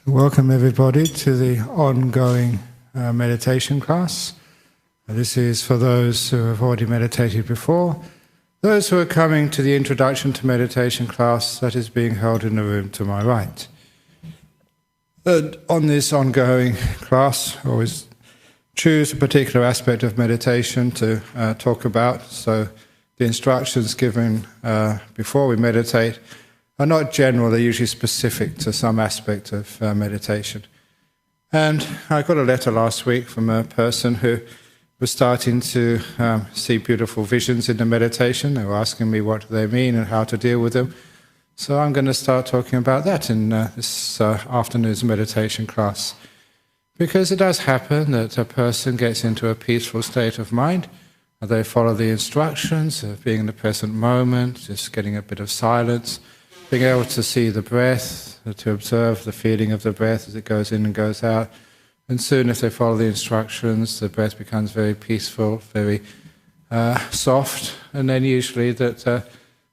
Welcome everybody to the ongoing meditation class. This is for those who have already meditated before, those who are coming to the introduction to meditation class that is being held in the room to my right. And on this ongoing class, I always choose a particular aspect of meditation to talk about. So the instructions given before we meditate are not general, they're usually specific to some aspect of meditation. And I got a letter last week from a person who was starting to see beautiful visions in the meditation. They were asking me what they mean and how to deal with them. So I'm going to start talking about that in this afternoon's meditation class. Because it does happen that a person gets into a peaceful state of mind, and they follow the instructions of being in the present moment, just getting a bit of silence, being able to see the breath, to observe the feeling of the breath as it goes in and goes out. And soon, if they follow the instructions, the breath becomes very peaceful, very soft, and then usually that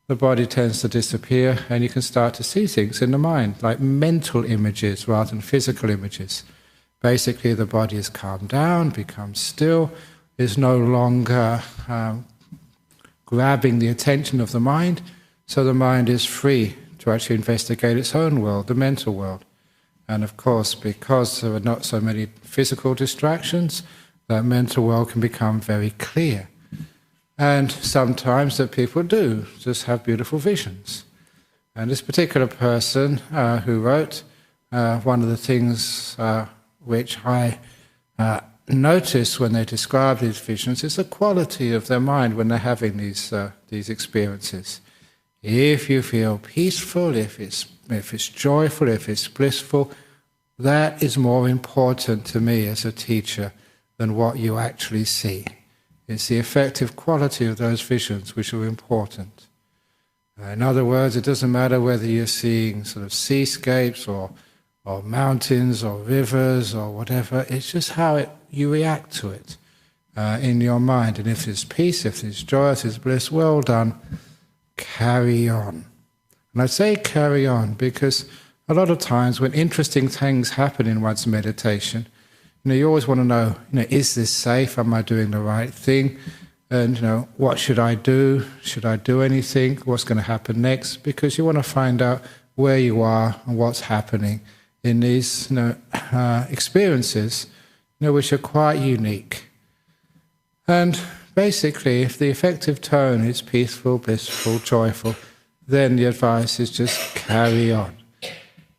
the body tends to disappear, and you can start to see things in the mind, like mental images rather than physical images. Basically, the body is calmed down, becomes still, is no longer grabbing the attention of the mind, so the mind is free to actually investigate its own world, the mental world. And of course, because there are not so many physical distractions, that mental world can become very clear. And sometimes that people do just have beautiful visions. And this particular person who wrote, one of the things which I notice when they describe these visions is the quality of their mind when they're having these experiences. If you feel peaceful, if it's joyful, if it's blissful, that is more important to me as a teacher than what you actually see. It's the effective quality of those visions which are important. In other words, it doesn't matter whether you're seeing sort of seascapes or mountains or rivers or whatever, it's just how you react to it in your mind. And if there's peace, if there's joy, if there's bliss, well done. Carry on. And I say carry on because a lot of times when interesting things happen in one's meditation, you always want to know, is this safe? Am I doing the right thing? And, what should I do? Should I do anything? What's going to happen next? Because you want to find out where you are and what's happening in these experiences, which are quite unique. And basically, if the effective tone is peaceful, blissful, joyful, then the advice is just carry on.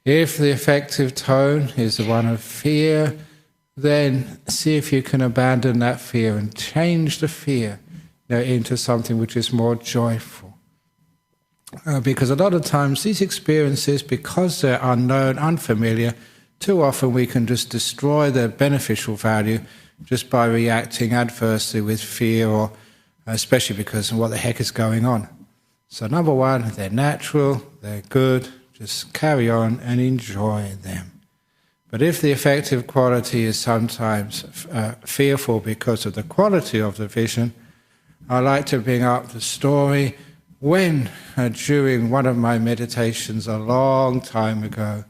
If the effective tone is the one of fear, then see if you can abandon that fear and change the fear into something which is more joyful. Because a lot of times these experiences, because they're unknown, unfamiliar, too often we can just destroy their beneficial value just by reacting adversely with fear, or especially because of what the heck is going on. So number one, they're natural, they're good, just carry on and enjoy them. But if the effective quality is sometimes fearful because of the quality of the vision, I like to bring up the story when, during one of my meditations a long time ago,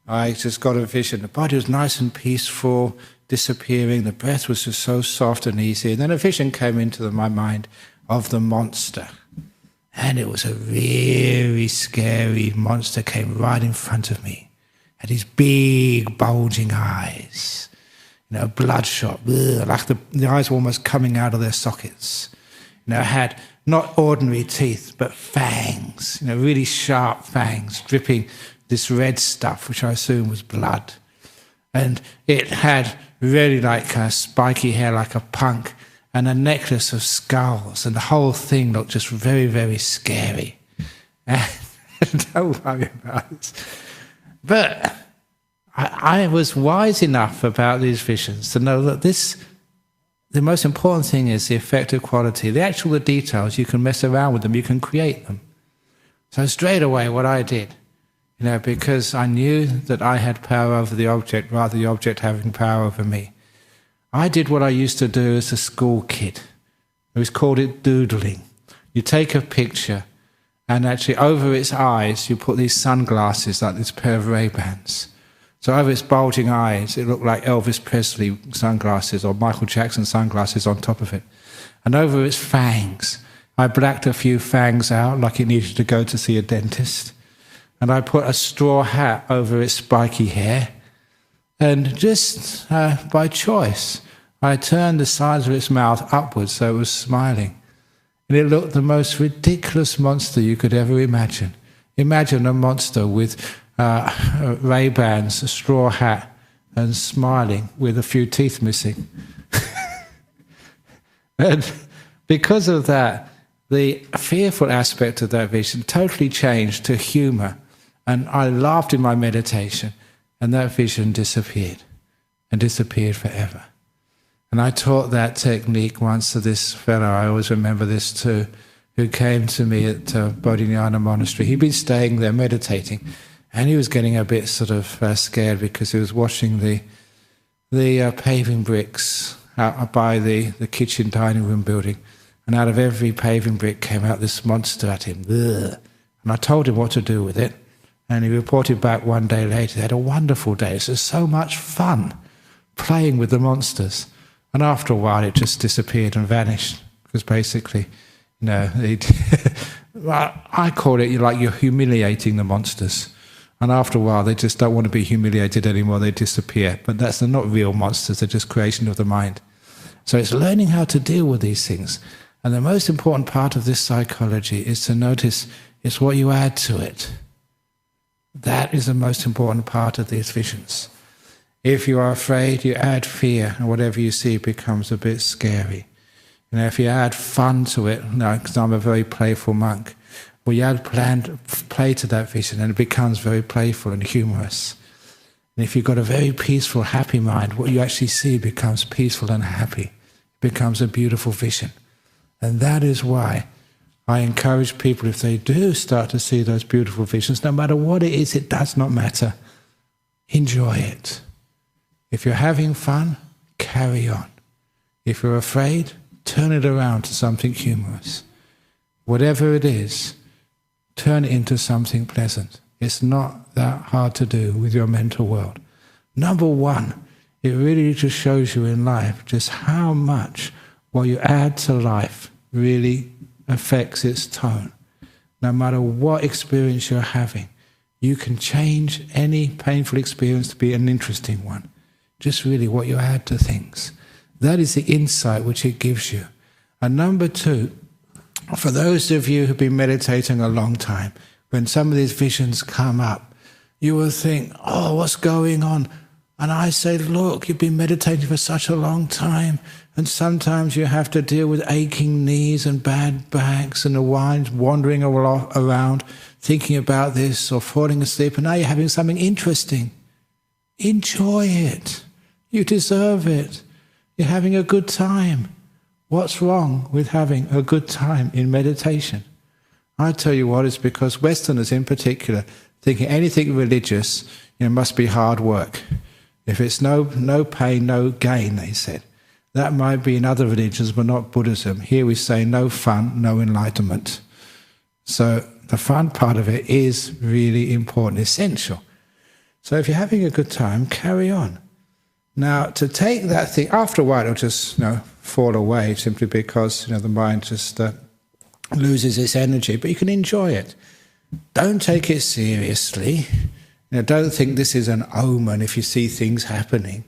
I just got a vision. The body was nice and peaceful, disappearing, the breath was just so soft and easy, and then a vision came into my mind of the monster. And it was a very scary monster, came right in front of me. Had these big bulging eyes, bloodshot, like the eyes were almost coming out of their sockets. Had not ordinary teeth, but fangs, really sharp fangs, dripping this red stuff, which I assume was blood. And it had really spiky hair like a punk, and a necklace of skulls, and the whole thing looked just very, very scary. And don't worry about this. But I was wise enough about these visions to know that the most important thing is the effective quality. The actual details, you can mess around with them, you can create them. So straight away what I did, because I knew that I had power over the object rather than the object having power over me, I did what I used to do as a school kid. We called it doodling. You take a picture and actually over its eyes you put these sunglasses, like this pair of Ray-Bans. So over its bulging eyes, it looked like Elvis Presley sunglasses or Michael Jackson sunglasses on top of it. And over its fangs, I blacked a few fangs out like it needed to go to see a dentist. And I put a straw hat over its spiky hair. And just by choice, I turned the sides of its mouth upwards so it was smiling. And it looked the most ridiculous monster you could ever imagine. Imagine a monster with Ray-Bans, a straw hat, and smiling with a few teeth missing. And because of that, the fearful aspect of that vision totally changed to humor. And I laughed in my meditation, and that vision disappeared, and disappeared forever. And I taught that technique once to this fellow, I always remember this too, who came to me at Bodhinyana Monastery. He'd been staying there meditating, and he was getting a bit sort of scared because he was washing the paving bricks out by the kitchen dining room building. And out of every paving brick came out this monster at him. Ugh. And I told him what to do with it. And he reported back one day later, he had a wonderful day. It was so much fun playing with the monsters. And after a while, it just disappeared and vanished. Because basically, I call it like you're humiliating the monsters. And after a while, they just don't want to be humiliated anymore. They disappear. But they're not real monsters. They're just creation of the mind. So it's learning how to deal with these things. And the most important part of this psychology is to notice it's what you add to it. That is the most important part of these visions. If you are afraid, you add fear, and whatever you see becomes a bit scary. If you add fun to it, because I'm a very playful monk, well, you add play to that vision, and it becomes very playful and humorous. And if you've got a very peaceful, happy mind, what you actually see becomes peaceful and happy. It becomes a beautiful vision. And that is why I encourage people, if they do start to see those beautiful visions, no matter what it is, it does not matter. Enjoy it. If you're having fun, carry on. If you're afraid, turn it around to something humorous. Whatever it is, turn it into something pleasant. It's not that hard to do with your mental world. Number one, it really just shows you in life just how much what you add to life really affects its tone. No matter what experience you're having, you can change any painful experience to be an interesting one. Just really what you add to things. That is the insight which it gives you. And number two, for those of you who've been meditating a long time, when some of these visions come up, you will think, oh, what's going on? And I say, look, you've been meditating for such a long time, and sometimes you have to deal with aching knees and bad backs and the mind wandering around, thinking about this or falling asleep, and now you're having something interesting. Enjoy it. You deserve it. You're having a good time. What's wrong with having a good time in meditation? I tell you what, it's because Westerners in particular, thinking anything religious, must be hard work. If it's no pain, no gain, they said. That might be in other religions, but not Buddhism. Here we say no fun, no enlightenment. So the fun part of it is really important, essential. So if you're having a good time, carry on. Now, to take that thing, after a while it'll just fall away simply because the mind just loses its energy, but you can enjoy it. Don't take it seriously. Don't think this is an omen if you see things happening.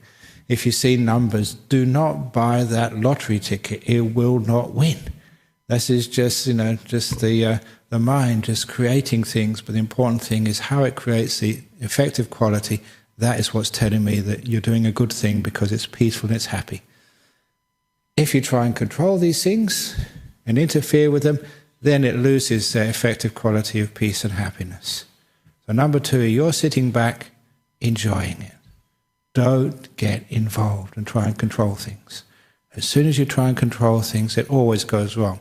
If you see numbers, do not buy that lottery ticket. It will not win. This is just the mind just creating things, but the important thing is how it creates the effective quality. That is what's telling me that you're doing a good thing because it's peaceful and it's happy. If you try and control these things and interfere with them, then it loses their effective quality of peace and happiness. So number two, you're sitting back, enjoying it. Don't get involved and try and control things. As soon as you try and control things, it always goes wrong.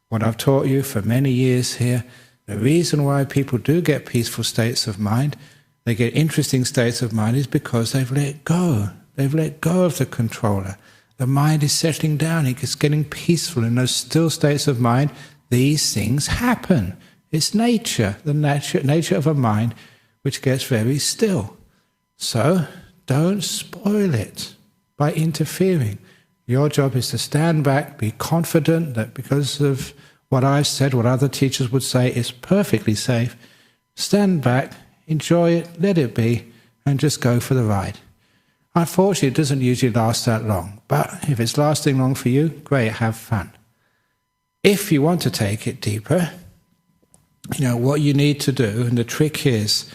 What I've taught you for many years here, the reason why people do get peaceful states of mind, they get interesting states of mind, is because they've let go. They've let go of the controller. The mind is settling down. It's getting peaceful. In those still states of mind, these things happen. It's nature, the nature of a mind which gets very still. So don't spoil it by interfering. Your job is to stand back, be confident that because of what I've said, what other teachers would say is perfectly safe. Stand back, enjoy it, let it be, and just go for the ride. Unfortunately, it doesn't usually last that long, but if it's lasting long for you, great, have fun. If you want to take it deeper, what you need to do, and the trick is,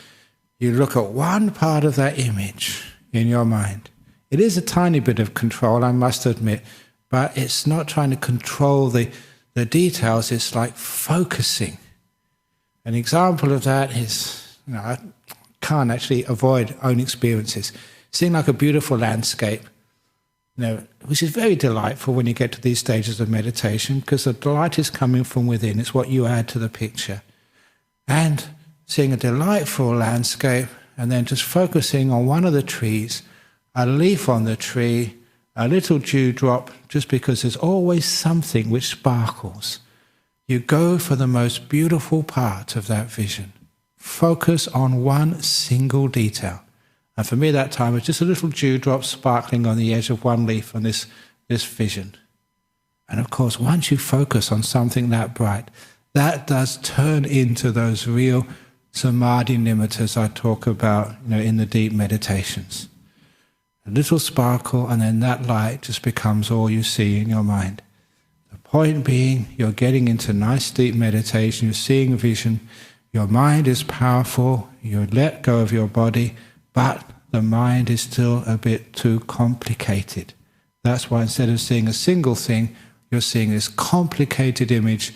you look at one part of that image in your mind. It is a tiny bit of control, I must admit, but it's not trying to control the details, it's like focusing. An example of that is, I can't actually avoid own experiences. Seeing like a beautiful landscape, which is very delightful when you get to these stages of meditation, because the delight is coming from within, it's what you add to the picture. And seeing a delightful landscape, and then just focusing on one of the trees, a leaf on the tree, a little dewdrop, just because there's always something which sparkles. You go for the most beautiful part of that vision. Focus on one single detail. And for me that time was just a little dewdrop sparkling on the edge of one leaf on this vision. And of course, once you focus on something that bright, that does turn into those real samadhi nimittas I talk about in the deep meditations. A little sparkle, and then that light just becomes all you see in your mind. The point being, you're getting into nice deep meditation, you're seeing vision, your mind is powerful, you let go of your body, but the mind is still a bit too complicated. That's why instead of seeing a single thing, you're seeing this complicated image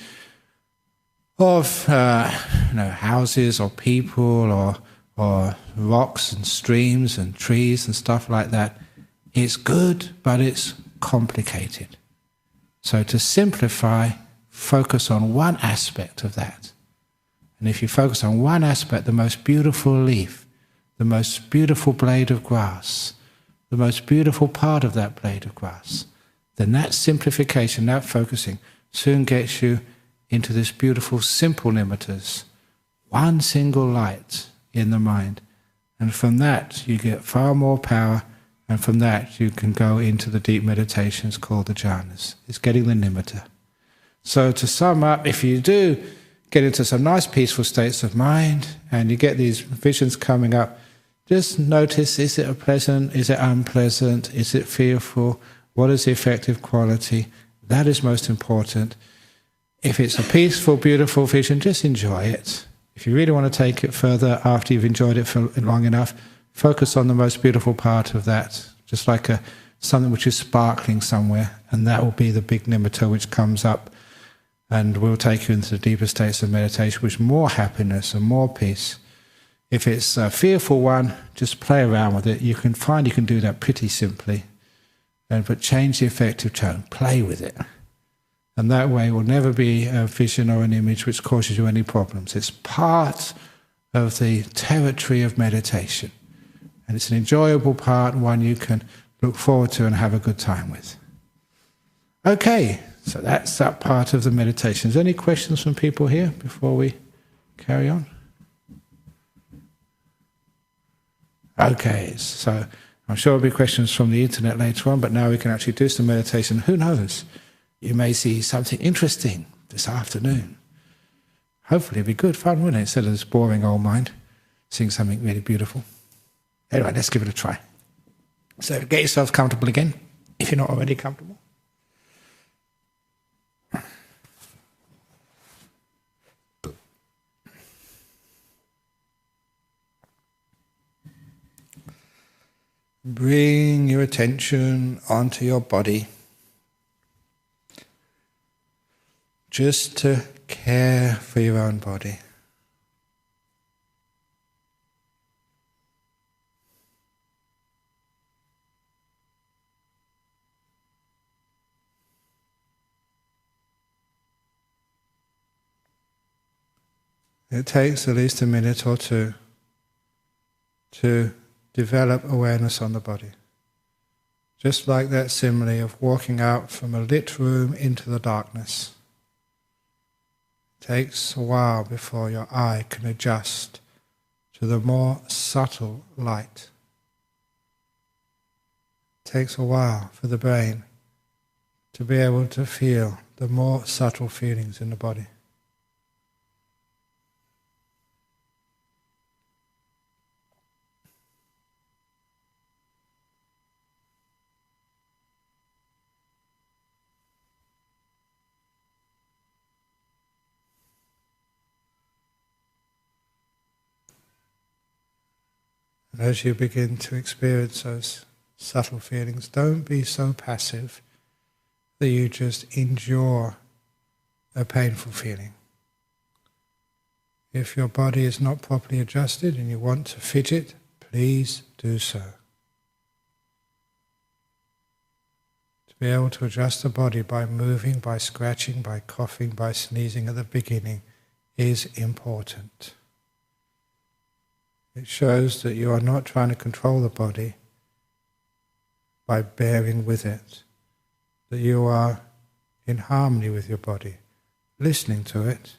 of houses or people or rocks and streams and trees and stuff like that. It's good, but it's complicated. So to simplify, focus on one aspect of that. And if you focus on one aspect, the most beautiful leaf, the most beautiful blade of grass, the most beautiful part of that blade of grass, then that simplification, that focusing, soon gets you into this beautiful simple nimittas, one single light in the mind. And from that you get far more power, and from that you can go into the deep meditations called the jhanas. It's getting the nimitta. So to sum up, if you do get into some nice peaceful states of mind and you get these visions coming up, just notice, is it pleasant, is it unpleasant, is it fearful, what is the effective quality? That is most important. If it's a peaceful, beautiful vision, just enjoy it. If you really want to take it further after you've enjoyed it for long enough, focus on the most beautiful part of that, just like something which is sparkling somewhere, and that will be the big nimitta which comes up and will take you into the deeper states of meditation, which is more happiness and more peace. If it's a fearful one, just play around with it. You can find you can do that pretty simply, but change the effective tone, play with it. And that way it will never be a vision or an image which causes you any problems. It's part of the territory of meditation. And it's an enjoyable part, one you can look forward to and have a good time with. Okay, so that's that part of the meditation. Is there any questions from people here before we carry on? Okay, so I'm sure there'll be questions from the internet later on, but now we can actually do some meditation. Who knows? You may see something interesting this afternoon. Hopefully it'll be good fun, wouldn't it? Instead of this boring old mind, seeing something really beautiful. Anyway, let's give it a try. So get yourself comfortable again, if you're not already comfortable. Bring your attention onto your body, just to care for your own body. It takes at least a minute or two to develop awareness on the body. Just like that simile of walking out from a lit room into the darkness. It takes a while before your eye can adjust to the more subtle light takes a while for the brain to be able to feel the more subtle feelings in the body. And as you begin to experience those subtle feelings, don't be so passive that you just endure a painful feeling. If your body is not properly adjusted and you want to fidget, please do so. To be able to adjust the body by moving, by scratching, by coughing, by sneezing at the beginning is important. It shows that you are not trying to control the body by bearing with it, that you are in harmony with your body, listening to it,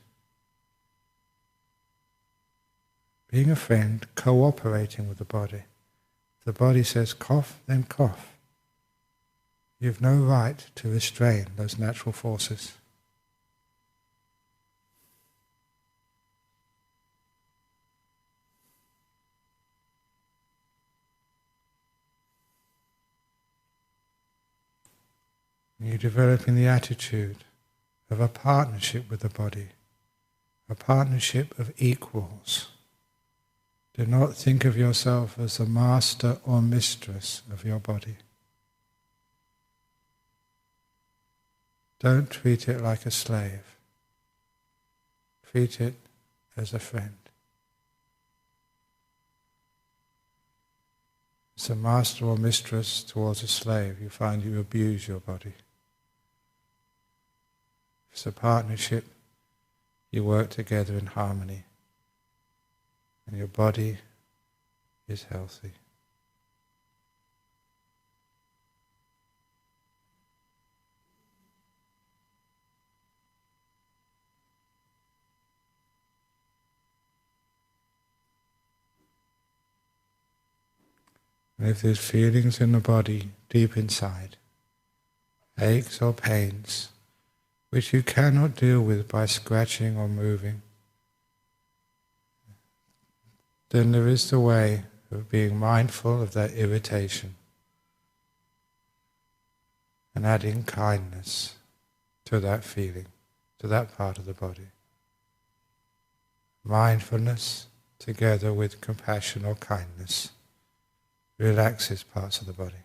being a friend, cooperating with the body. If the body says cough, then cough. You have no right to restrain those natural forces. You're developing the attitude of a partnership with the body, a partnership of equals. Do not think of yourself as the master or mistress of your body. Don't treat it like a slave. Treat it as a friend. As a master or mistress towards a slave, you find you abuse your body. It's a partnership, you work together in harmony, and your body is healthy. And if there's feelings in the body deep inside, aches or pains, which you cannot deal with by scratching or moving, then there is the way of being mindful of that irritation and adding kindness to that feeling, to that part of the body. Mindfulness together with compassion or kindness relaxes parts of the body.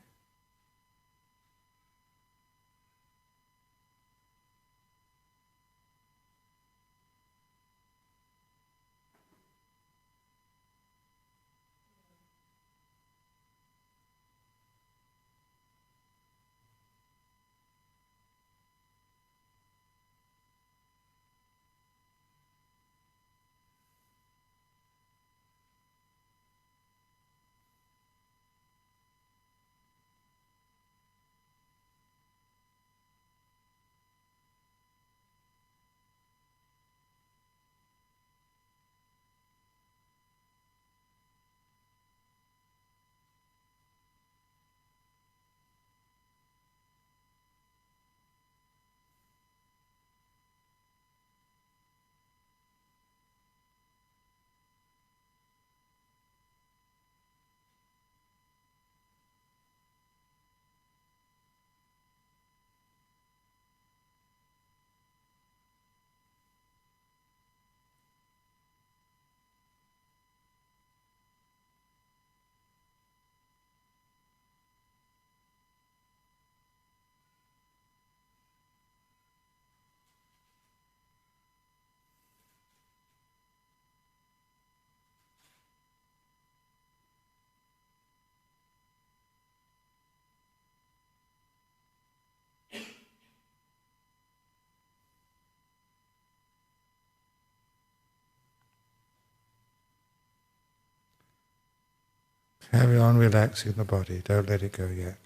Carry on relaxing the body, don't let it go yet.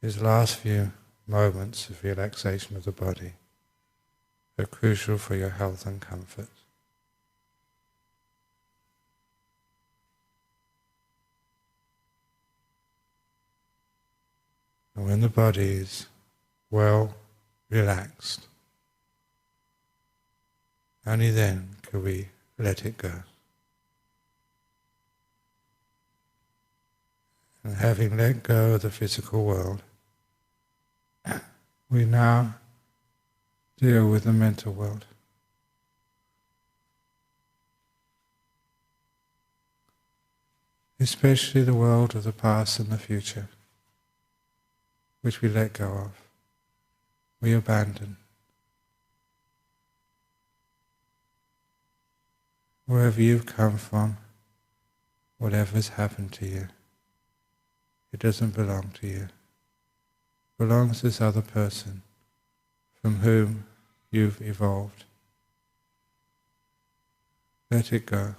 These last few moments of relaxation of the body are crucial for your health and comfort. And when the body is well relaxed, only then can we let it go. And having let go of the physical world, we now deal with the mental world. Especially the world of the past and the future, which we let go of, we abandon. Wherever you've come from, whatever's happened to you, it doesn't belong to you. It belongs to this other person from whom you've evolved. Let it go.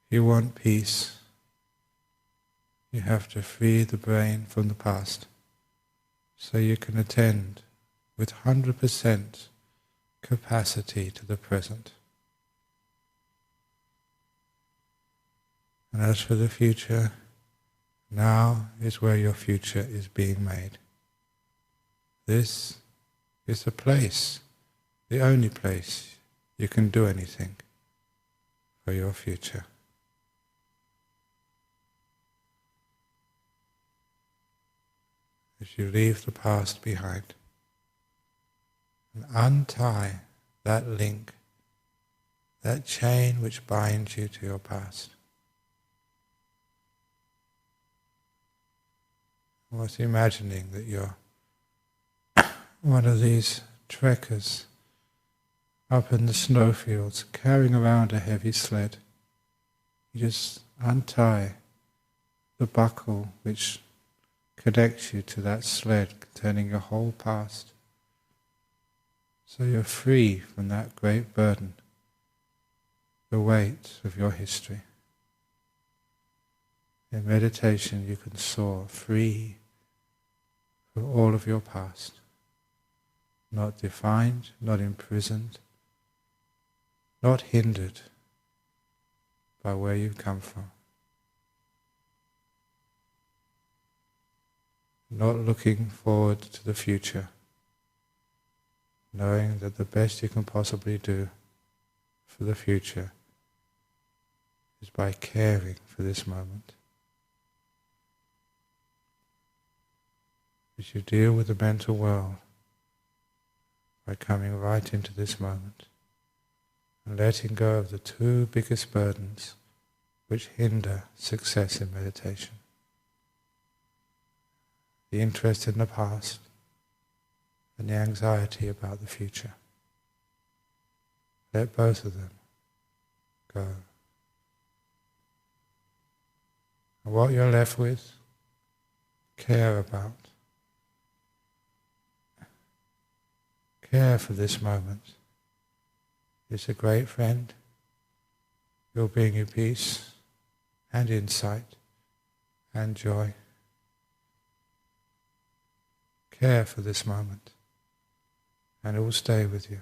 If you want peace, you have to free the brain from the past so you can attend with 100% capacity to the present. And as for the future, now is where your future is being made. This is the place, the only place you can do anything for your future. As you leave the past behind and untie that link, that chain which binds you to your past. I was imagining that you're one of these trekkers up in the snowfields carrying around a heavy sled. You just untie the buckle which connects you to that sled containing your whole past. So you're free from that great burden, the weight of your history. In meditation you can soar free from all of your past, not defined, not imprisoned, not hindered by where you've come from. Not looking forward to the future, knowing that the best you can possibly do for the future is by caring for this moment. As you deal with the mental world by coming right into this moment and letting go of the two biggest burdens which hinder success in meditation. The interest in the past and the anxiety about the future. Let both of them go. And what you're left with, care about. Care for this moment. It's a great friend. It will bring you peace and insight and joy. Care for this moment, and it will stay with you.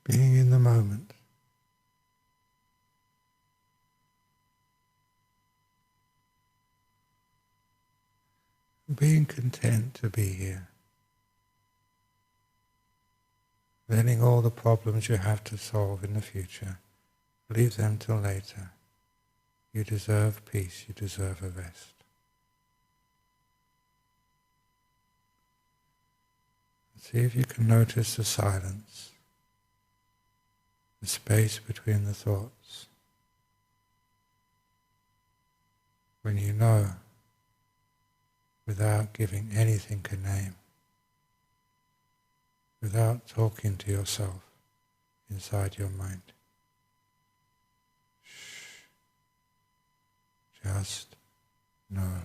being in the moment. Being content to be here. Letting all the problems you have to solve in the future, leave them till later. You deserve peace, you deserve a rest. See if you can notice the silence, the space between the thoughts. When you know, without giving anything a name, without talking to yourself inside your mind. Just know.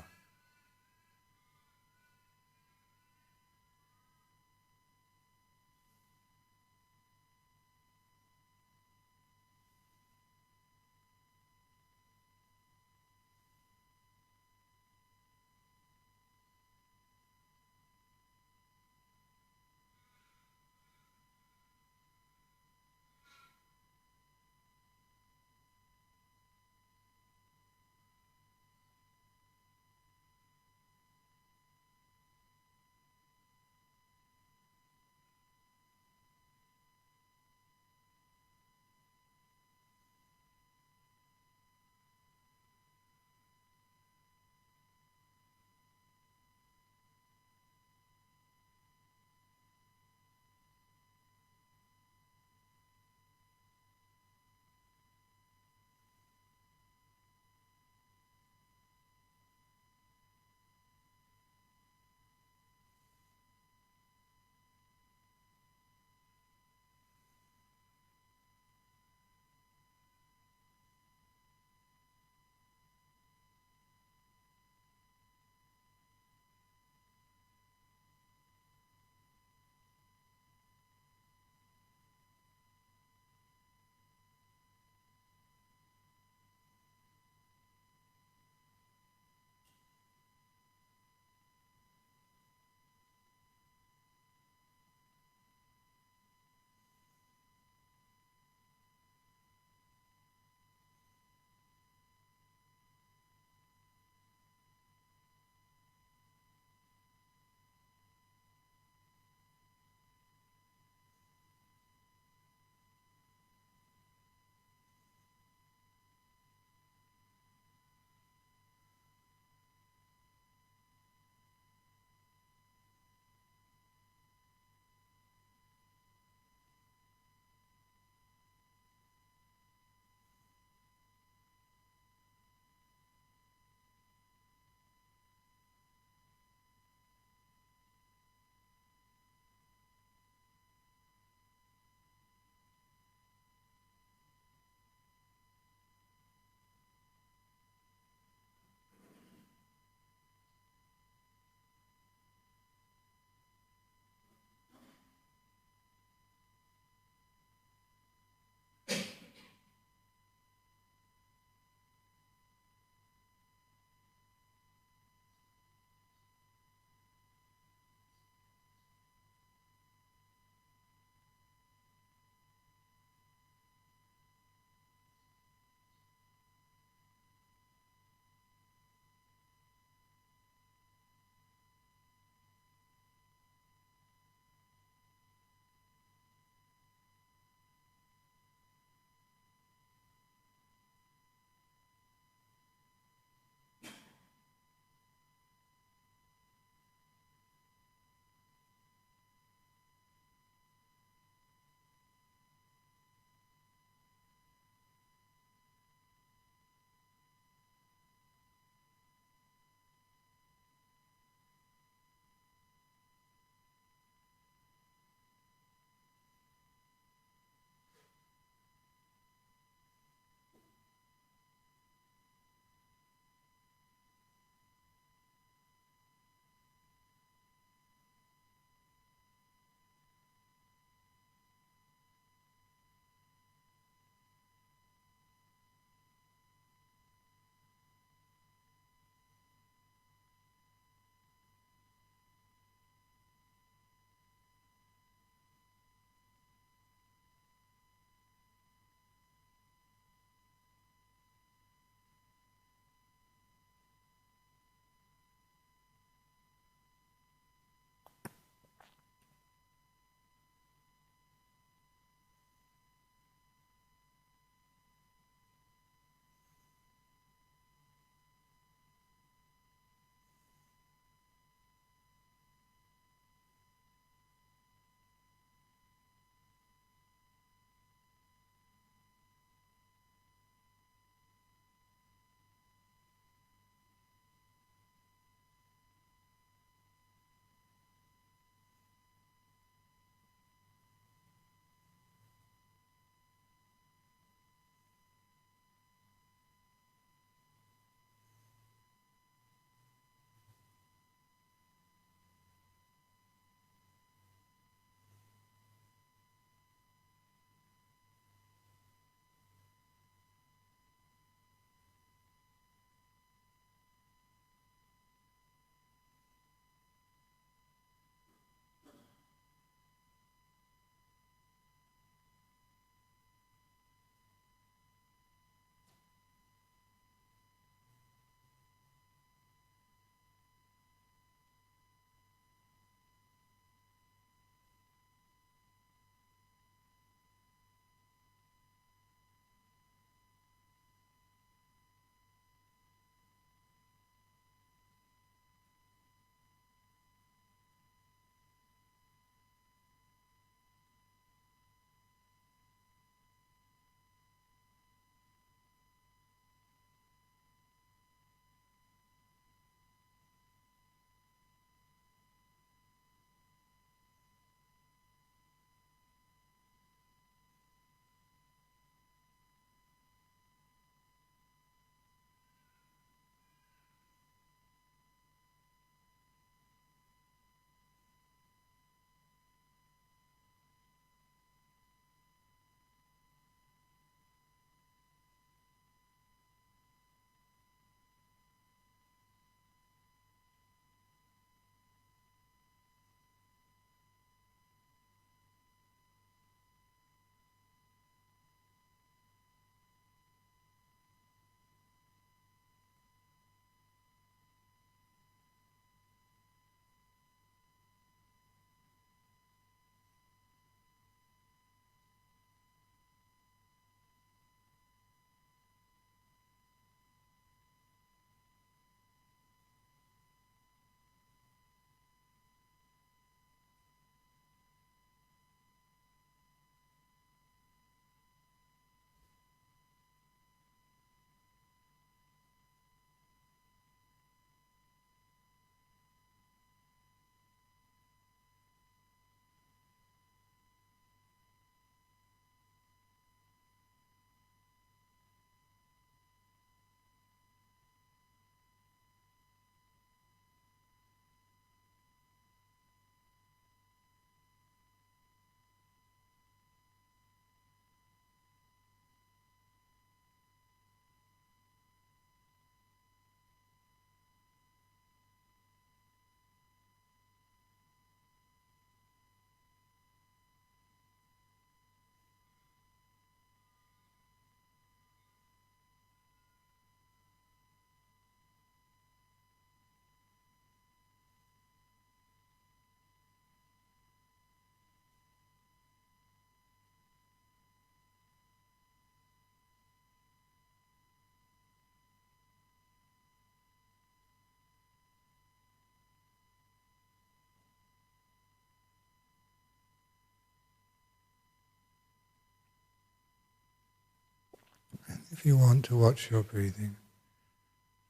If you want to watch your breathing,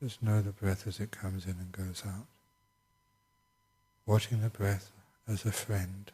just know the breath as it comes in and goes out. Watching the breath as a friend.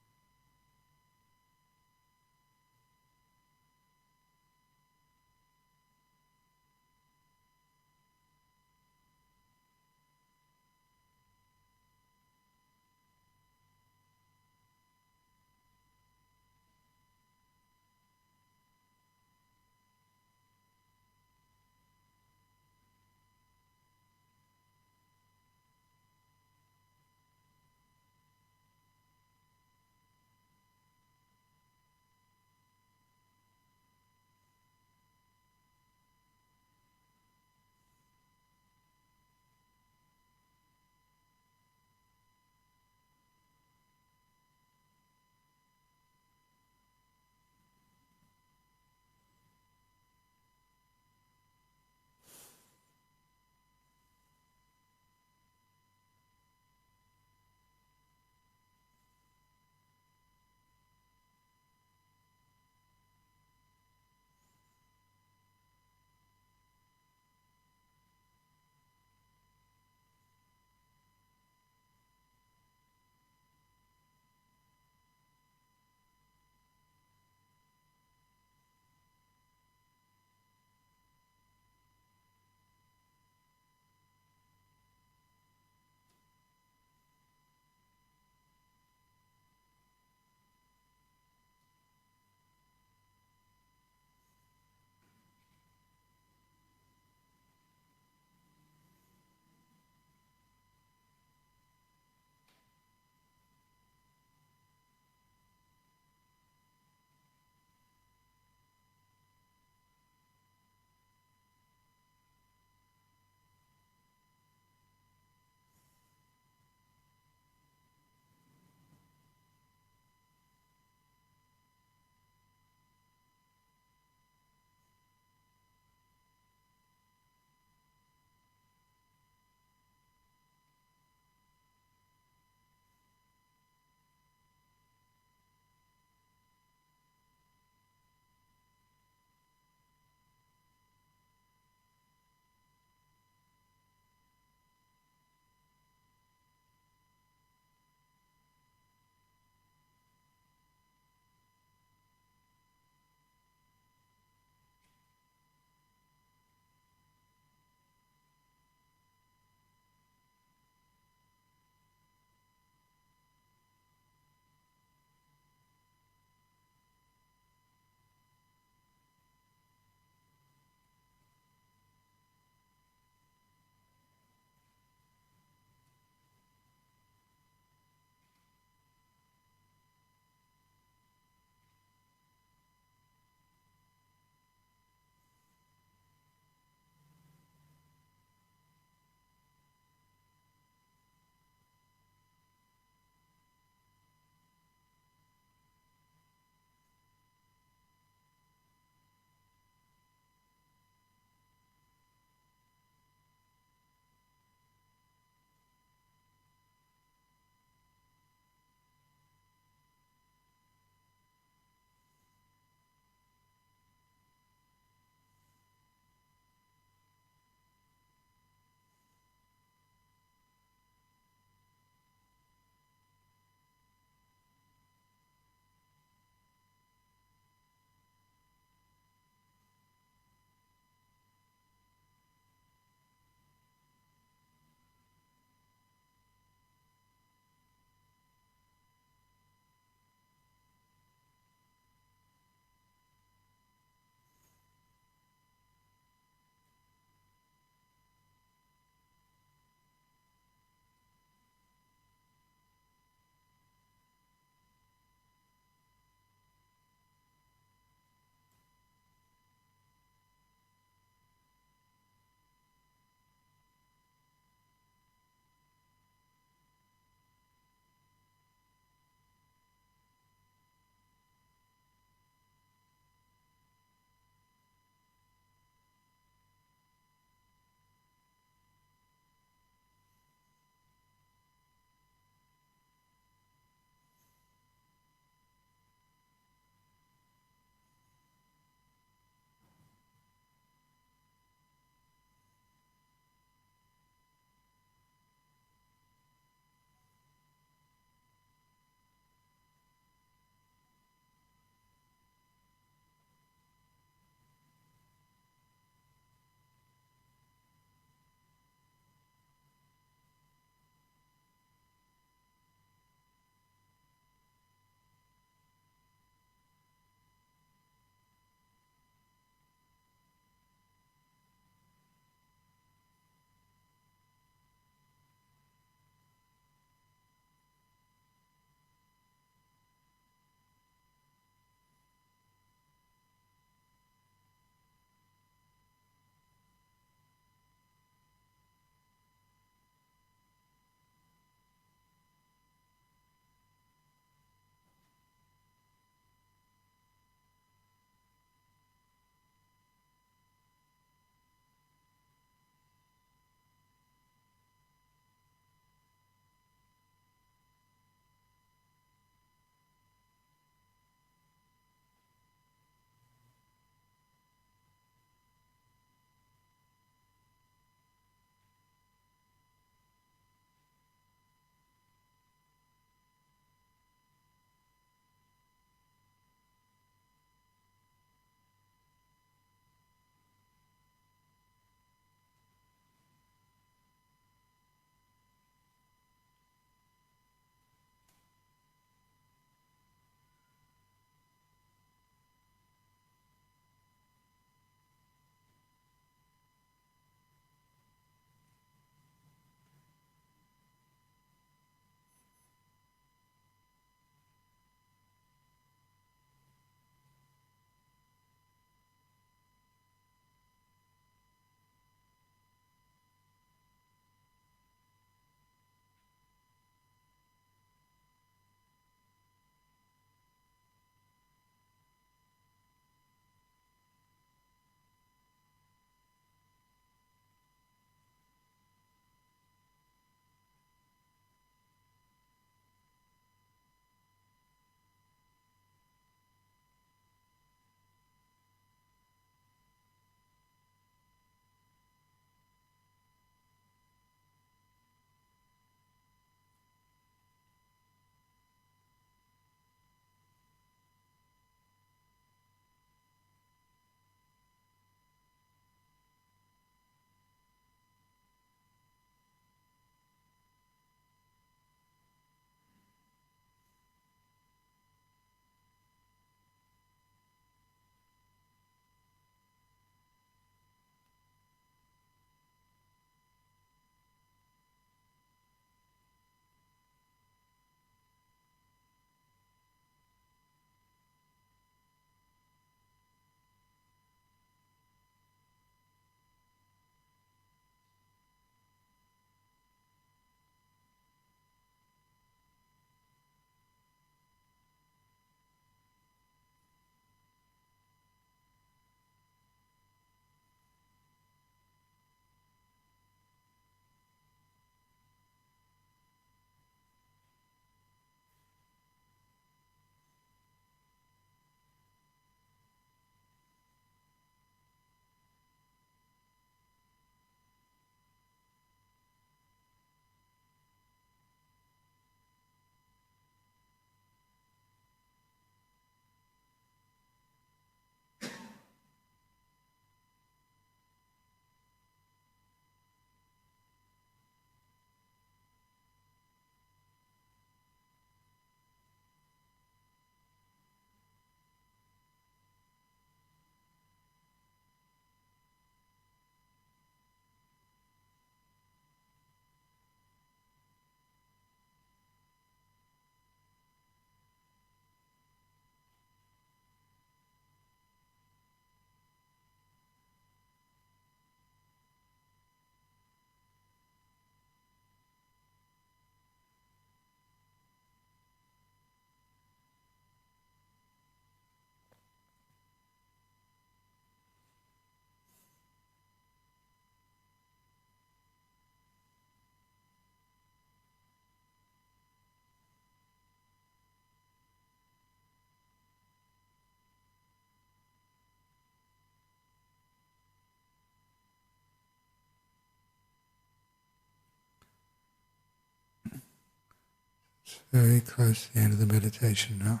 It's very close to the end of the meditation now.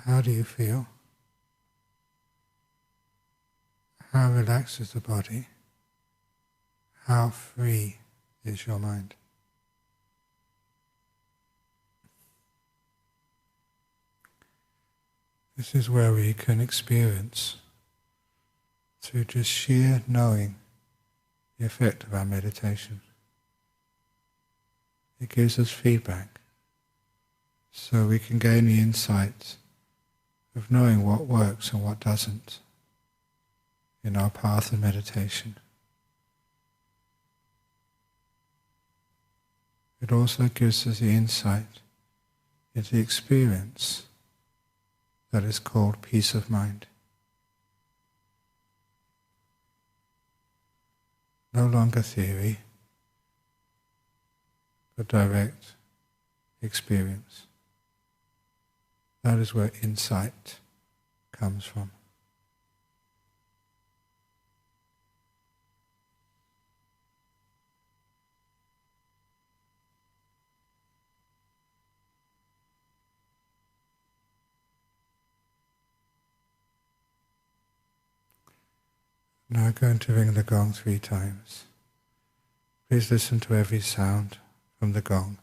How do you feel? How relaxed is the body? How free is your mind? This is where we can experience, through just sheer knowing, the effect of our meditation. It gives us feedback, so we can gain the insight of knowing what works and what doesn't in our path of meditation. It also gives us the insight into the experience that is called peace of mind. No longer theory, but direct experience. That is where insight comes from. Now I'm going to ring the gong 3 times. Please listen to every sound from the gong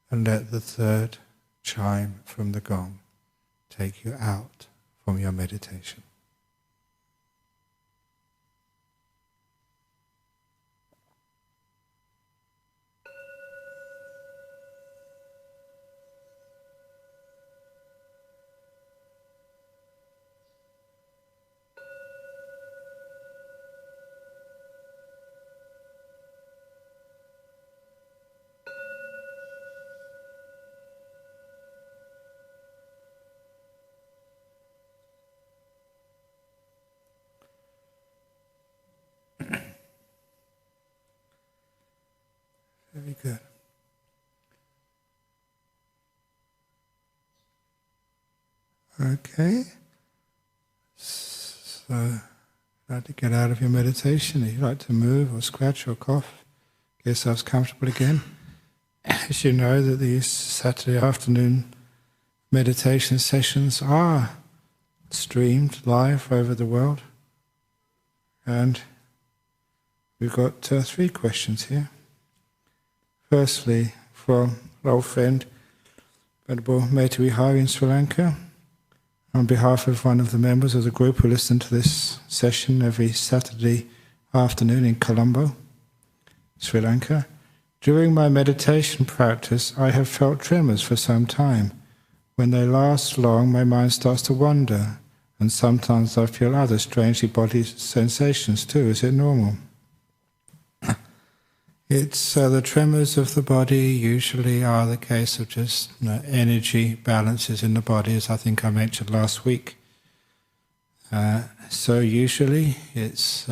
and let the 3rd chime from the gong take you out from your meditation. Very good. Okay. So, if you'd like to get out of your meditation, if you'd like to move or scratch or cough, get yourselves comfortable again. As you know that these Saturday afternoon meditation sessions are streamed live over the world. And we've got 3 questions here. Firstly, from our old friend, Venerable Maitre Hari in Sri Lanka, on behalf of one of the members of the group who listen to this session every Saturday afternoon in Colombo, Sri Lanka. During my meditation practice, I have felt tremors for some time. When they last long, my mind starts to wander, and sometimes I feel other strangely bodily sensations too. Is it normal? It's the tremors of the body usually are the case of just energy balances in the body, as I think I mentioned last week. So usually it's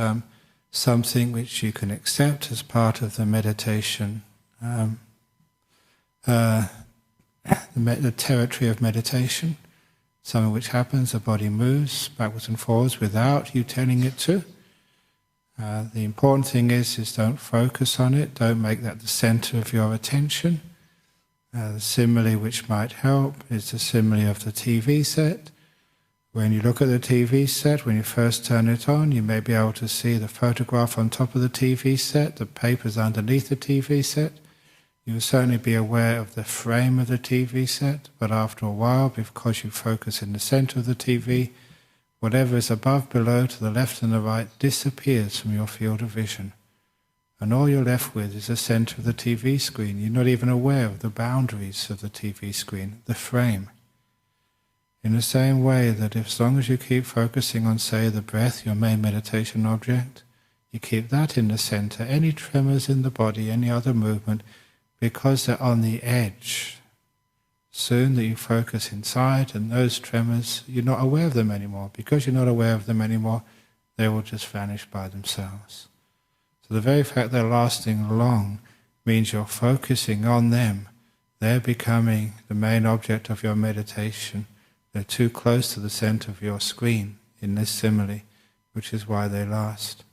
something which you can accept as part of the meditation, the territory of meditation, something which happens, the body moves backwards and forwards without you telling it to. The important thing is don't focus on it, don't make that the center of your attention. The simile which might help is the simile of the TV set. When you look at the TV set, when you first turn it on, you may be able to see the photograph on top of the TV set, the papers underneath the TV set. You will certainly be aware of the frame of the TV set, but after a while, because you focus in the center of the TV, whatever is above, below, to the left and the right disappears from your field of vision. And all you're left with is the center of the TV screen. You're not even aware of the boundaries of the TV screen, the frame. In the same way that as long as you keep focusing on, say, the breath, your main meditation object, you keep that in the center, any tremors in the body, any other movement, because they're on the edge, soon that you focus inside and those tremors, you're not aware of them anymore. Because you're not aware of them anymore, they will just vanish by themselves. So the very fact they're lasting long means you're focusing on them. They're becoming the main object of your meditation. They're too close to the center of your screen in this simile, which is why they last.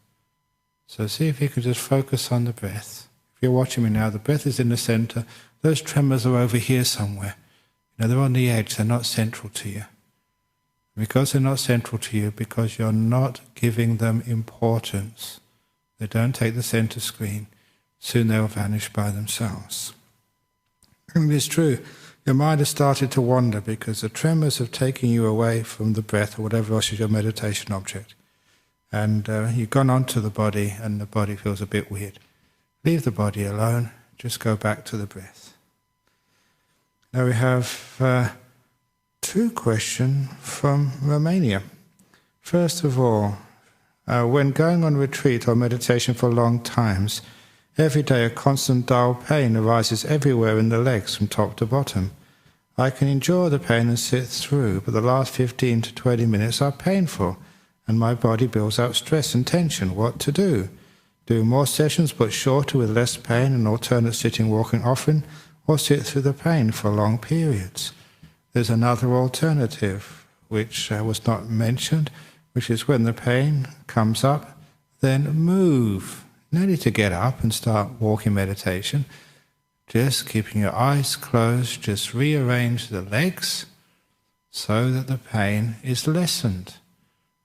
So see if you can just focus on the breath. If you're watching me now, the breath is in the center. Those tremors are over here somewhere. They're on the edge. They're not central to you. Because they're not central to you, because you're not giving them importance, they don't take the center screen, soon they'll vanish by themselves. And it's true, your mind has started to wander because the tremors have taken you away from the breath or whatever else is your meditation object. And you've gone onto the body and the body feels a bit weird. Leave the body alone, just go back to the breath. Now we have 2 questions from Romania. First of all, when going on retreat or meditation for long times, every day a constant dull pain arises everywhere in the legs from top to bottom. I can endure the pain and sit through, but the last 15 to 20 minutes are painful, and my body builds up stress and tension. What to do? Do more sessions but shorter with less pain and alternate sitting, walking often, or sit through the pain for long periods? There's another alternative, which was not mentioned, which is when the pain comes up, then move. No need to get up and start walking meditation. Just keeping your eyes closed, just rearrange the legs so that the pain is lessened.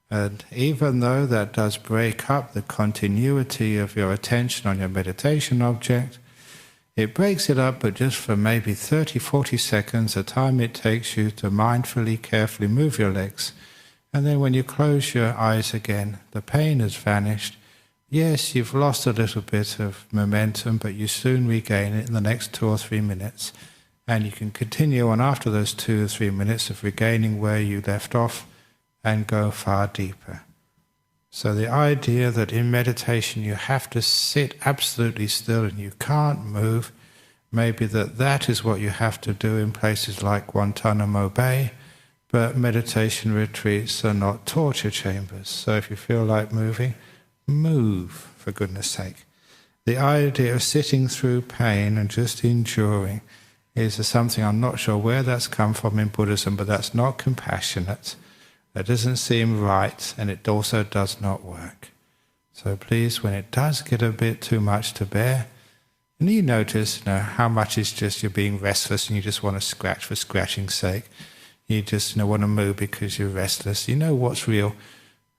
And even though that does break up the continuity of your attention on your meditation object, it breaks it up, but just for maybe 30-40 seconds, the time it takes you to mindfully, carefully move your legs. And then when you close your eyes again, the pain has vanished. Yes, you've lost a little bit of momentum, but you soon regain it in the next 2 or 3 minutes. And you can continue on after those 2 or 3 minutes of regaining where you left off and go far deeper. So the idea that in meditation you have to sit absolutely still and you can't move, maybe that is what you have to do in places like Guantanamo Bay, but meditation retreats are not torture chambers. So if you feel like moving, move, for goodness sake. The idea of sitting through pain and just enduring is something, I'm not sure where that's come from in Buddhism, but that's not compassionate. That doesn't seem right, and it also does not work. So please, when it does get a bit too much to bear, and you notice how much is just you're being restless and you just want to scratch for scratching's sake. You just want to move because you're restless. You know what's real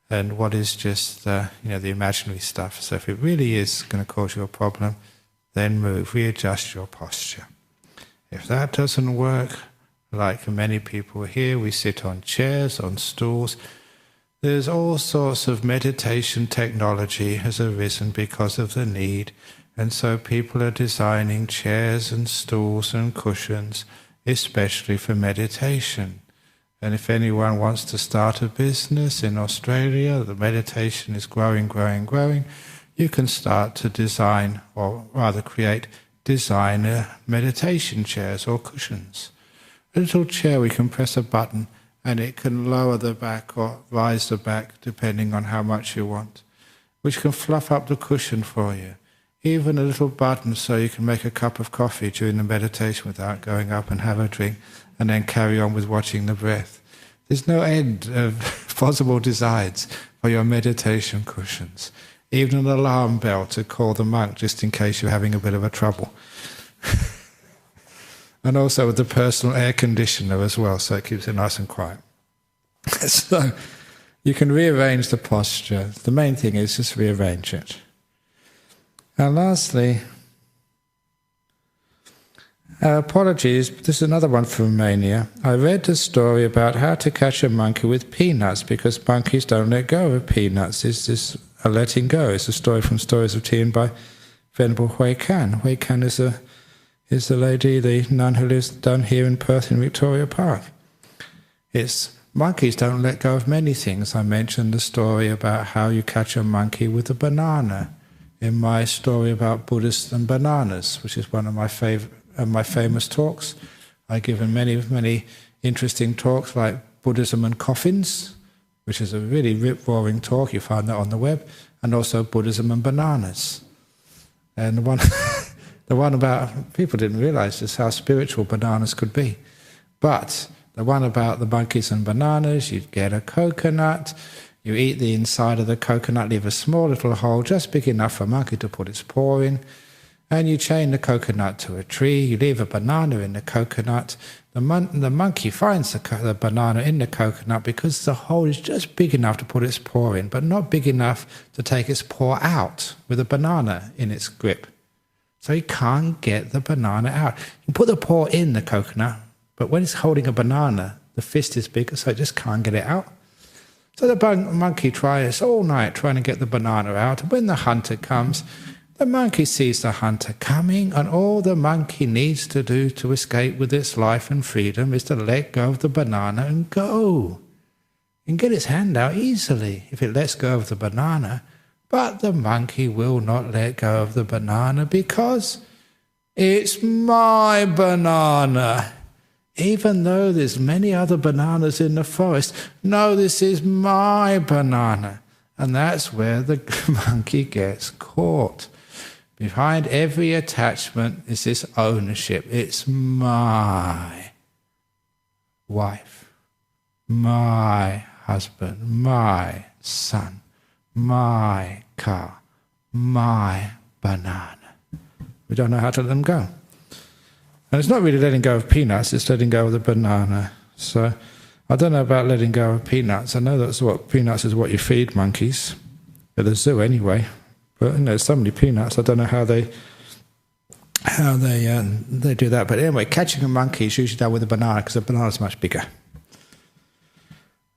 and what is just the imaginary stuff. So if it really is going to cause you a problem, then move, readjust your posture. If that doesn't work, like many people here, we sit on chairs, on stools. There's all sorts of meditation technology has arisen because of the need, and so people are designing chairs and stools and cushions, especially for meditation. And if anyone wants to start a business in Australia, the meditation is growing, you can start to design, or rather create designer meditation chairs or cushions. A little chair, we can press a button and it can lower the back or rise the back depending on how much you want, which can fluff up the cushion for you. Even a little button so you can make a cup of coffee during the meditation without going up and have a drink and then carry on with watching the breath. There's no end of possible designs for your meditation cushions. Even an alarm bell to call the monk just in case you're having a bit of a trouble. And also with the personal air conditioner as well, so it keeps it nice and quiet. So you can rearrange the posture. The main thing is just rearrange it. And lastly, apologies, but this is another one from Romania. I read a story about how to catch a monkey with peanuts because monkeys don't let go of peanuts. It's just a letting go. It's a story from Stories of Tea by Venerable Hui Kan. Hui Kan is the lady, the nun who lives down here in Perth in Victoria Park. Monkeys don't let go of many things. I mentioned the story about how you catch a monkey with a banana in my story about Buddhists and bananas, which is one of my famous talks. I've given many interesting talks like Buddhism and coffins, which is a really rip-roaring talk. You find that on the web, and also Buddhism and bananas. And the one about, people didn't realize just how spiritual bananas could be. But the one about the monkeys and bananas, you get a coconut, you eat the inside of the coconut, leave a small little hole, just big enough for a monkey to put its paw in, and you chain the coconut to a tree, you leave a banana in the coconut. The monkey finds the banana in the coconut because the hole is just big enough to put its paw in, but not big enough to take its paw out with a banana in its grip. So he can't get the banana out. You put the paw in the coconut, but when it's holding a banana, the fist is bigger, so it just can't get it out. So the monkey tries all night trying to get the banana out. When the hunter comes, the monkey sees the hunter coming, and all the monkey needs to do to escape with its life and freedom is to let go of the banana and go. And get its hand out easily if it lets go of the banana. But the monkey will not let go of the banana because it's my banana. Even though there's many other bananas in the forest, no, this is my banana. And that's where the monkey gets caught. Behind every attachment is this ownership. It's my wife, my husband, my son, my car, my banana. We don't know how to let them go. And it's not really letting go of peanuts, it's letting go of the banana. So I don't know about letting go of peanuts. I know peanuts is what you feed monkeys, at the zoo anyway. But there's so many peanuts, I don't know how they do that. But anyway, catching a monkey is usually done with a banana because the banana's much bigger.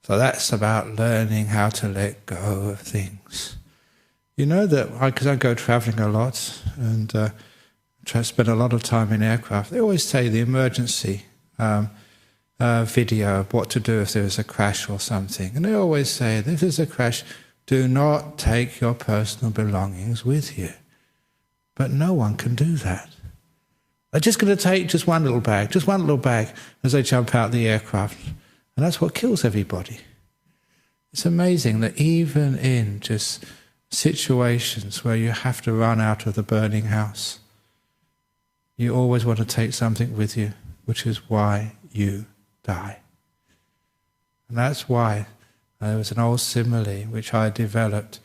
So that's about learning how to let go of things. You know that, because I go traveling a lot and try to spend a lot of time in aircraft, they always say the emergency video of what to do if there is a crash or something. And they always say, if there's a crash, do not take your personal belongings with you. But no one can do that. They're just going to take just one little bag as they jump out the aircraft. And that's what kills everybody. It's amazing that even in just situations where you have to run out of the burning house, you always want to take something with you, which is why you die. And that's why there was an old simile which I developed,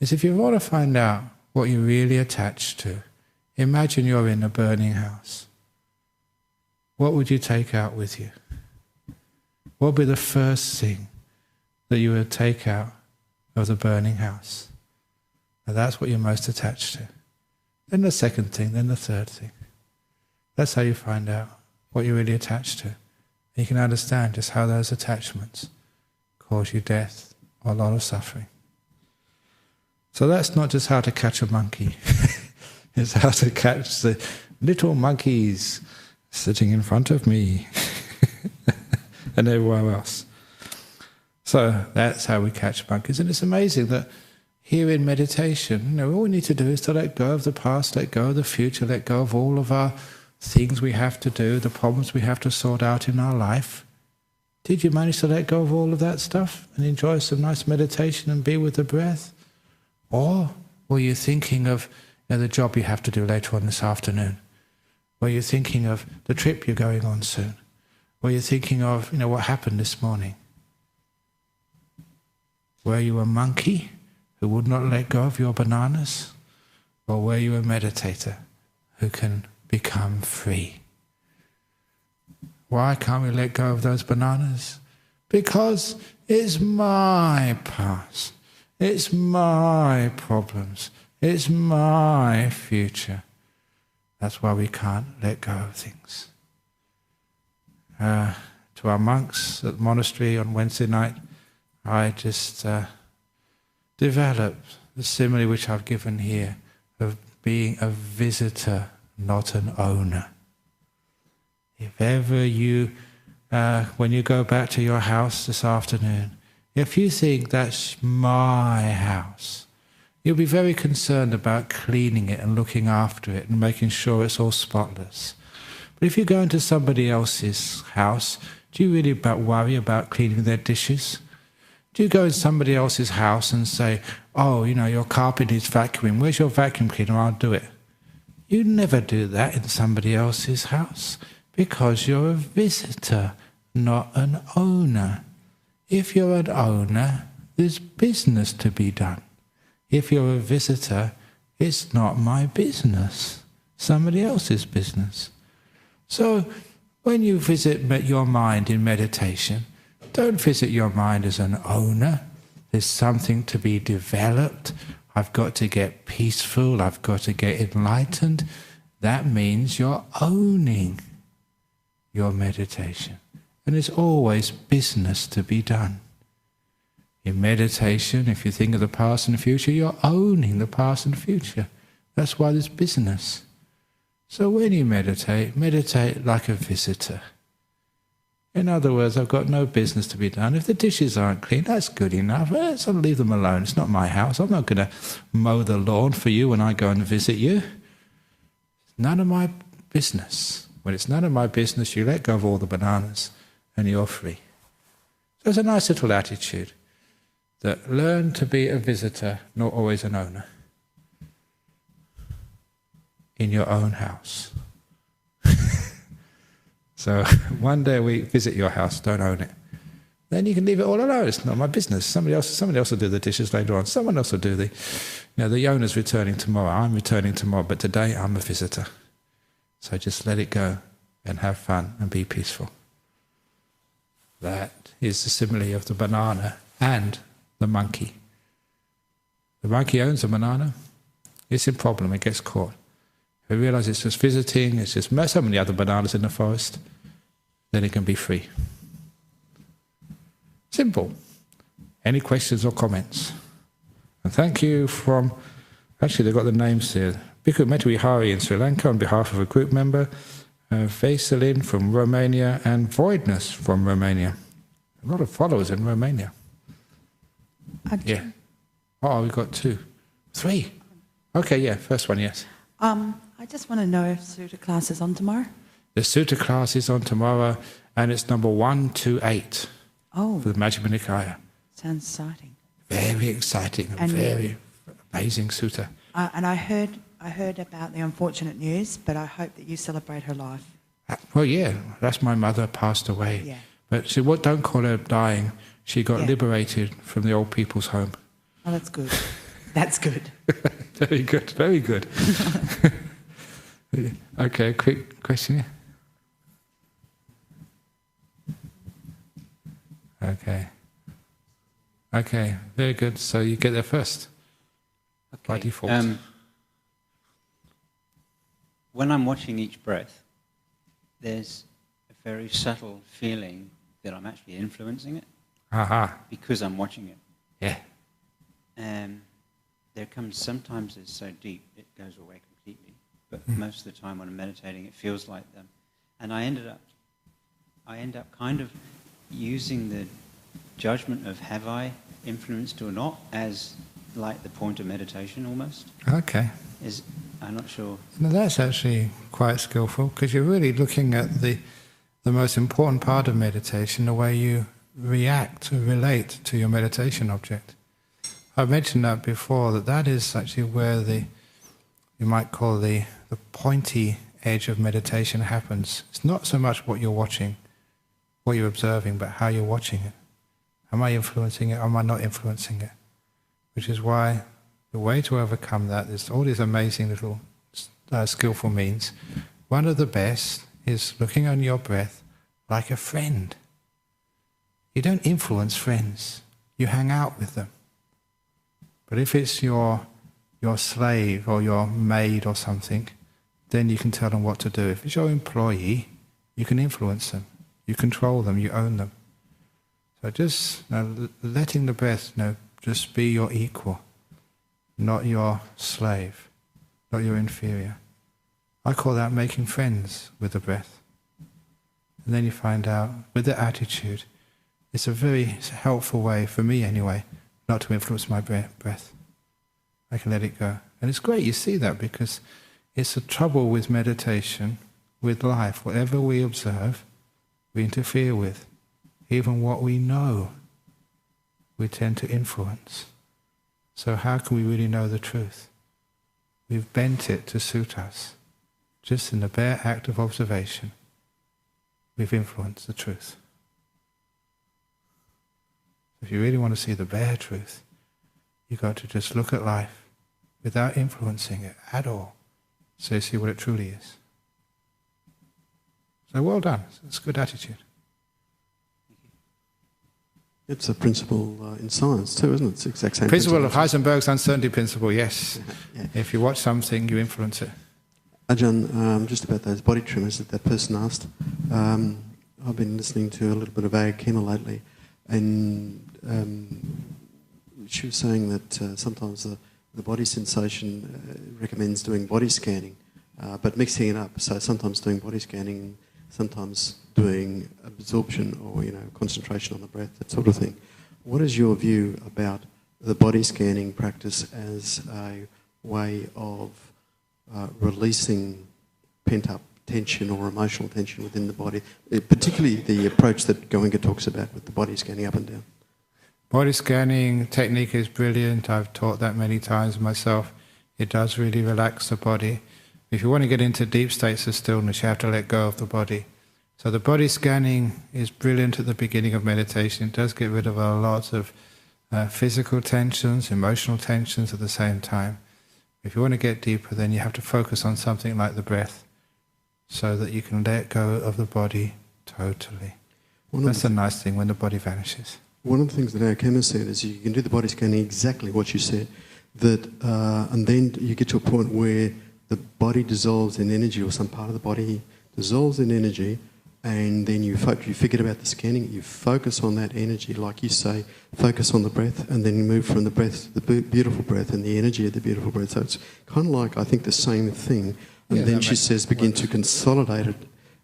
is if you want to find out what you're really attached to, imagine you're in a burning house. What would you take out with you? What would be the first thing that you would take out of the burning house? And that's what you're most attached to. Then the second thing, then the third thing. That's how you find out what you're really attached to. And you can understand just how those attachments cause you death or a lot of suffering. So that's not just how to catch a monkey. It's how to catch the little monkeys sitting in front of me and everywhere else. So that's how we catch monkeys. And it's amazing that here in meditation, all we need to do is to let go of the past, let go of the future, let go of all of our things we have to do, the problems we have to sort out in our life. Did you manage to let go of all of that stuff and enjoy some nice meditation and be with the breath? Or were you thinking of the job you have to do later on this afternoon? Were you thinking of the trip you're going on soon? Were you thinking of what happened this morning? Were you a monkey who would not let go of your bananas? Or were you a meditator who can become free? Why can't we let go of those bananas? Because it's my past. It's my problems. It's my future. That's why we can't let go of things. To our monks at the monastery on Wednesday night, I just developed the simile which I've given here of being a visitor, not an owner. If ever you, when you go back to your house this afternoon, if you think that's my house, you'll be very concerned about cleaning it and looking after it and making sure it's all spotless. But if you go into somebody else's house, do you really worry about cleaning their dishes? Do you go in somebody else's house and say, oh, your carpet needs vacuuming, where's your vacuum cleaner, I'll do it? You never do that in somebody else's house because you're a visitor, not an owner. If you're an owner, there's business to be done. If you're a visitor, it's not my business. somebody else's business. So when you visit your mind in meditation, don't visit your mind as an owner. There's something to be developed. I've got to get peaceful. I've got to get enlightened. That means you're owning your meditation. And there's always business to be done. In meditation, if you think of the past and the future, you're owning the past and the future. That's why there's business. So when you meditate, meditate like a visitor. In other words, I've got no business to be done. If the dishes aren't clean, that's good enough. Let's leave them alone. It's not my house. I'm not going to mow the lawn for you when I go and visit you. It's none of my business. When it's none of my business, you let go of all the bananas and you're free. So it's a nice little attitude that learn to be a visitor, not always an owner, in your own house. So one day we visit your house, don't own it. Then you can leave it all alone. It's not my business. Somebody else will do the dishes later on. Someone else will do the owner's returning tomorrow. I'm returning tomorrow, but today I'm a visitor. So just let it go and have fun and be peaceful. That is the simile of the banana and the monkey. The monkey owns a banana. It's in problem. It gets caught. If it realizes it's just visiting, it's just so many other bananas in the forest, then it can be free. Simple. Any questions or comments? And thank you from, actually they've got the names here. Bhikkhu Metawihari in Sri Lanka on behalf of a group member, Veselin from Romania, and Voidness from Romania. A lot of followers in Romania. Ajahn. Yeah. Oh, we've got 2. 3. Okay, yeah, first one, yes. I just want to know if Sutta class is on tomorrow. The Sutta class is on tomorrow, and it's number 128 Oh, for the Majjhima Nikaya. sounds exciting. Very exciting and very amazing sutta. And I heard about the unfortunate news, but I hope that you celebrate her life. Well, yeah, that's my mother passed away. Yeah. But don't call her dying. She got liberated from the old people's home. Oh, that's good. That's good. Very good, very good. Okay, quick question here. Okay, very good. So you get there first, by default. When I'm watching each breath, there's a very subtle feeling that I'm actually influencing it. Aha. Because I'm watching it. Yeah. And there comes sometimes it's so deep it goes away completely. But most of the time when I'm meditating, it feels like them. And I end up kind of using the judgment of have I influenced or not as like the point of meditation almost. Okay. I'm not sure. No, that's actually quite skillful, because you're really looking at the most important part of meditation, the way you react or relate to your meditation object. I've mentioned that before, that is actually where you might call the pointy edge of meditation happens. It's not so much what you're watching, what you're observing, but how you're watching it. Am I influencing it? Am I not influencing it? Which is why the way to overcome that is all these amazing little skillful means. One of the best is looking on your breath like a friend. You don't influence friends. You hang out with them. But if it's your slave or your maid or something, then you can tell them what to do. If it's your employee, you can influence them. You control them. You own them. So just letting the breath just be your equal, not your slave, not your inferior. I call that making friends with the breath. And then you find out, with the attitude, it's a very helpful way, for me anyway, not to influence my breath. I can let it go. And it's great you see that, because it's the trouble with meditation, with life. Whatever we observe, we interfere with. Even what we know, we tend to influence. So how can we really know the truth? We've bent it to suit us. Just in the bare act of observation, we've influenced the truth. If you really want to see the bare truth, you've got to just look at life without influencing it at all. So you see what it truly is. So well done. It's a good attitude. It's a principle in science too, isn't it? It's the exact same principle of Heisenberg's uncertainty principle, yes. Yeah. If you watch something, you influence it. Ajahn, just about those body tremors that person asked, I've been listening to a little bit of Ajahn lately, and she was saying that sometimes the body sensation recommends doing body scanning, but mixing it up. So sometimes doing body scanning, and sometimes doing absorption or concentration on the breath, that sort of thing. What is your view about the body scanning practice as a way of releasing pent-up tension or emotional tension within the body, particularly the approach that Goenka talks about with the body scanning up and down? Body scanning technique is brilliant. I've taught that many times myself. It does really relax the body. If you want to get into deep states of stillness, you have to let go of the body. So the body scanning is brilliant at the beginning of meditation. It does get rid of a lot of physical tensions, emotional tensions at the same time. If you want to get deeper, then you have to focus on something like the breath so that you can let go of the body totally. That's a nice thing when the body vanishes. One of the things that our chemist said is you can do the body scanning exactly what you said, that, and then you get to a point where the body dissolves in energy, or some part of the body dissolves in energy, and then you forget about the scanning, you focus on that energy, like you say, focus on the breath, and then you move from the breath to the beautiful breath and the energy of the beautiful breath. So it's kind of like, I think, the same thing. And then she says, begin to consolidate it.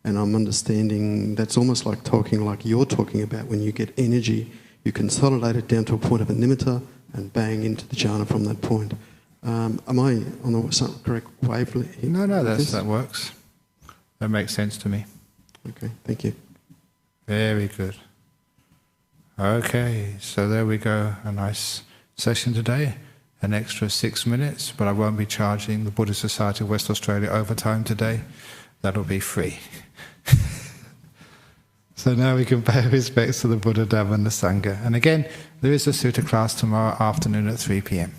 And I'm understanding that's almost like talking like you're talking about when you get energy, you consolidate it down to a point of a nimitta and bang into the jhana from that point. Am I on the correct wavelength? No, that works. That makes sense to me. Okay, thank you. Very good. Okay, so there we go. A nice session today. An extra 6 minutes, but I won't be charging the Buddhist Society of West Australia overtime today. That'll be free. So now we can pay respects to the Buddha, Dhamma and the Sangha. And again, there is a sutta class tomorrow afternoon at 3 p.m.